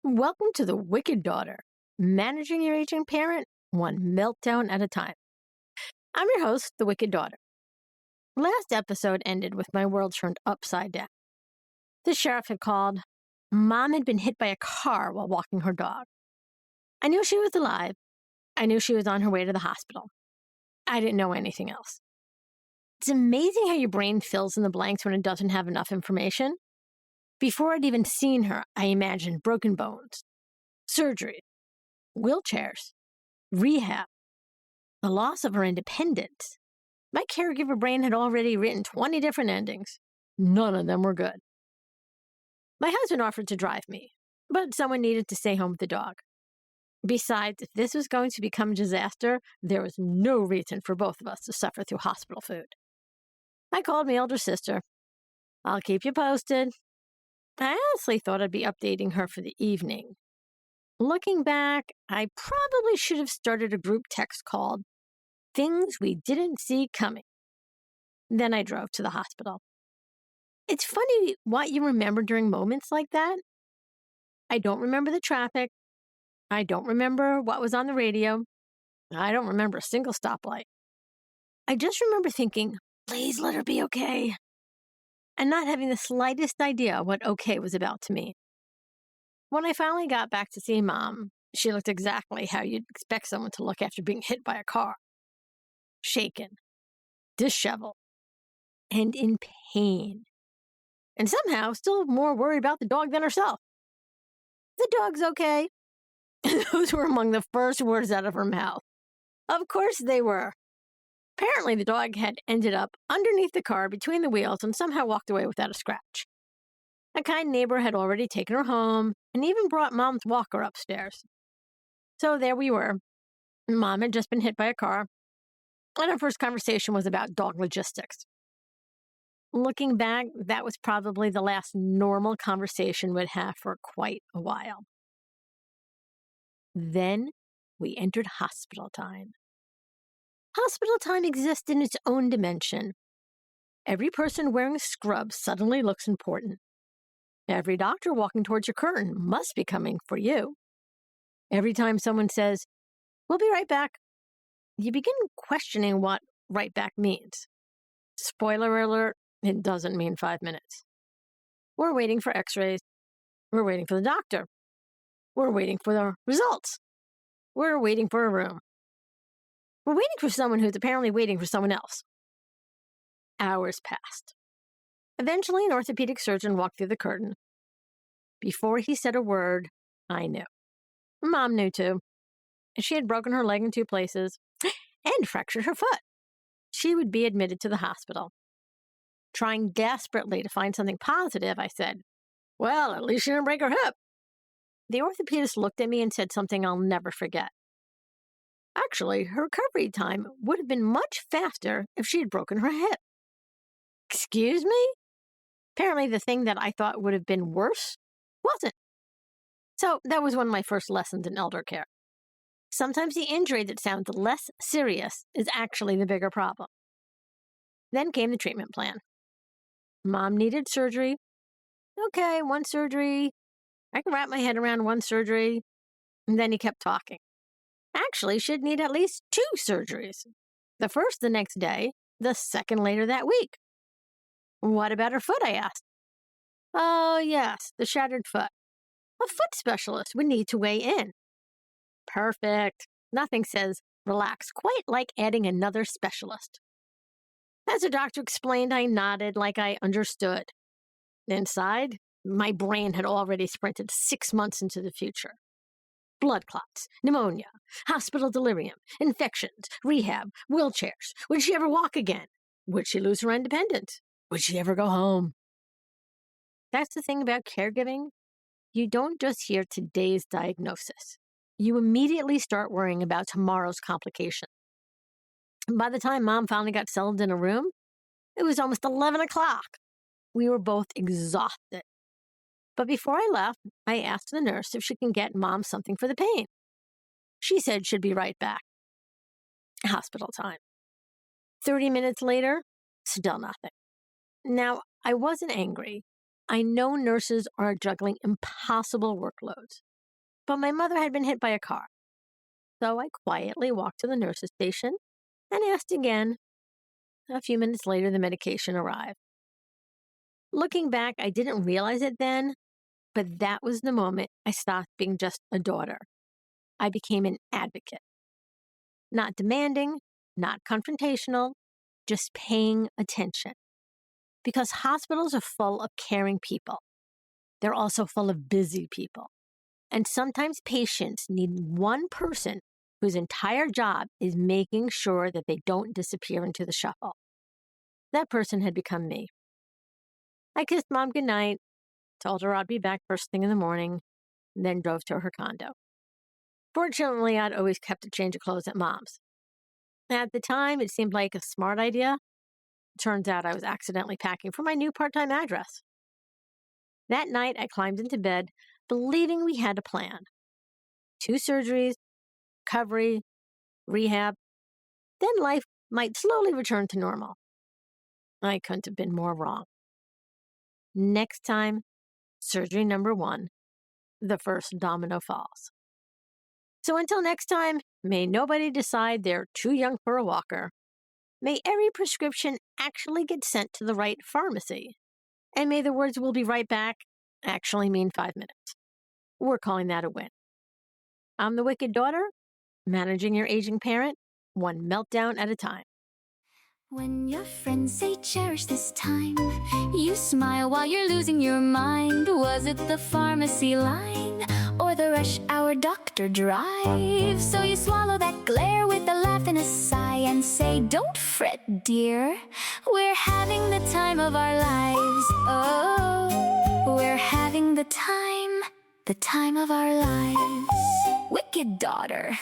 Welcome to The Wicked Daughter, managing your aging parent one meltdown at a time. I'm your host, The Wicked Daughter. Last episode ended with my world turned upside down. The sheriff had called. Mom had been hit by a car while walking her dog. I knew she was alive. I knew she was on her way to the hospital. I didn't know anything else. It's amazing how your brain fills in the blanks when it doesn't have enough information. Before I'd even seen her, I imagined broken bones, surgery, wheelchairs, rehab, the loss of her independence. My caregiver brain had already written 20 different endings. None of them were good. My husband offered to drive me, but someone needed to stay home with the dog. Besides, if this was going to become a disaster, there was no reason for both of us to suffer through hospital food. I called my older sister. I'll keep you posted. I honestly thought I'd be updating her for the evening. Looking back, I probably should have started a group text called Things We Didn't See Coming. Then I drove to the hospital. It's funny what you remember during moments like that. I don't remember the traffic. I don't remember what was on the radio. I don't remember a single stoplight. I just remember thinking, please let her be okay, and not having the slightest idea what okay was about to mean. When I finally got back to see Mom, she looked exactly how you'd expect someone to look after being hit by a car. Shaken, disheveled, and in pain. And somehow still more worried about the dog than herself. The dog's okay. Those were among the first words out of her mouth. Of course they were. Apparently the dog had ended up underneath the car between the wheels and somehow walked away without a scratch. A kind neighbor had already taken her home and even brought Mom's walker upstairs. So there we were. Mom had just been hit by a car, and our first conversation was about dog logistics. Looking back, that was probably the last normal conversation we'd have for quite a while. Then we entered hospital time. Hospital time exists in its own dimension. Every person wearing scrubs suddenly looks important. Every doctor walking towards your curtain must be coming for you. Every time someone says, "We'll be right back," you begin questioning what right back means. Spoiler alert, it doesn't mean 5 minutes. We're waiting for x-rays. We're waiting for the doctor. We're waiting for the results. We're waiting for a room. We're waiting for someone who's apparently waiting for someone else. Hours passed. Eventually, an orthopedic surgeon walked through the curtain. Before he said a word, I knew. Mom knew too. She had broken her leg in 2 places and fractured her foot. She would be admitted to the hospital. Trying desperately to find something positive, I said, "Well, at least she didn't break her hip." The orthopedist looked at me and said something I'll never forget. Actually, her recovery time would have been much faster if she had broken her hip. Excuse me? Apparently the thing that I thought would have been worse wasn't. So that was one of my first lessons in elder care. Sometimes the injury that sounds less serious is actually the bigger problem. Then came the treatment plan. Mom needed surgery. Okay, 1 surgery. I can wrap my head around 1 surgery. And then he kept talking. Actually, she'd need at least 2 surgeries. The first the next day, the second later that week. What about her foot, I asked. Oh, yes, the shattered foot. A foot specialist would need to weigh in. Perfect. Nothing says relax quite like adding another specialist. As the doctor explained, I nodded like I understood. Inside, my brain had already sprinted 6 months into the future. Blood clots, pneumonia, hospital delirium, infections, rehab, wheelchairs. Would she ever walk again? Would she lose her independence? Would she ever go home? That's the thing about caregiving. You don't just hear today's diagnosis. You immediately start worrying about tomorrow's complication. By the time Mom finally got settled in a room, it was almost 11 o'clock. We were both exhausted. But before I left, I asked the nurse if she can get Mom something for the pain. She said she'd be right back. Hospital time. 30 minutes later, still nothing. Now, I wasn't angry. I know nurses are juggling impossible workloads. but my mother had been hit by a car. So I quietly walked to the nurse's station and asked again. A few minutes later, the medication arrived. Looking back, I didn't realize it then, but that was the moment I stopped being just a daughter. I became an advocate. Not demanding, not confrontational, just paying attention. Because hospitals are full of caring people. They're also full of busy people. And sometimes patients need one person whose entire job is making sure that they don't disappear into the shuffle. That person had become me. I kissed Mom goodnight, told her I'd be back first thing in the morning, and then drove to her condo. Fortunately, I'd always kept a change of clothes at Mom's. At the time, it seemed like a smart idea. Turns out I was accidentally packing for my new part-time address. That night, I climbed into bed, believing we had a plan. 2 surgeries, recovery, rehab. Then life might slowly return to normal. I couldn't have been more wrong. Next time, surgery number 1, the first domino falls. So until next time, may nobody decide they're too young for a walker. May every prescription actually get sent to the right pharmacy. And may the words "we'll be right back" actually mean 5 minutes. We're calling that a win. I'm the Wicked Daughter, managing your aging parent, one meltdown at a time. When your friends say cherish this time, you smile while you're losing your mind. Was it the pharmacy line or the rush hour doctor drive? So you swallow that glare with a laugh and a sigh and say, don't fret, dear, we're having the time of our lives. Oh, we're having the time of our lives. Wicked Daughter.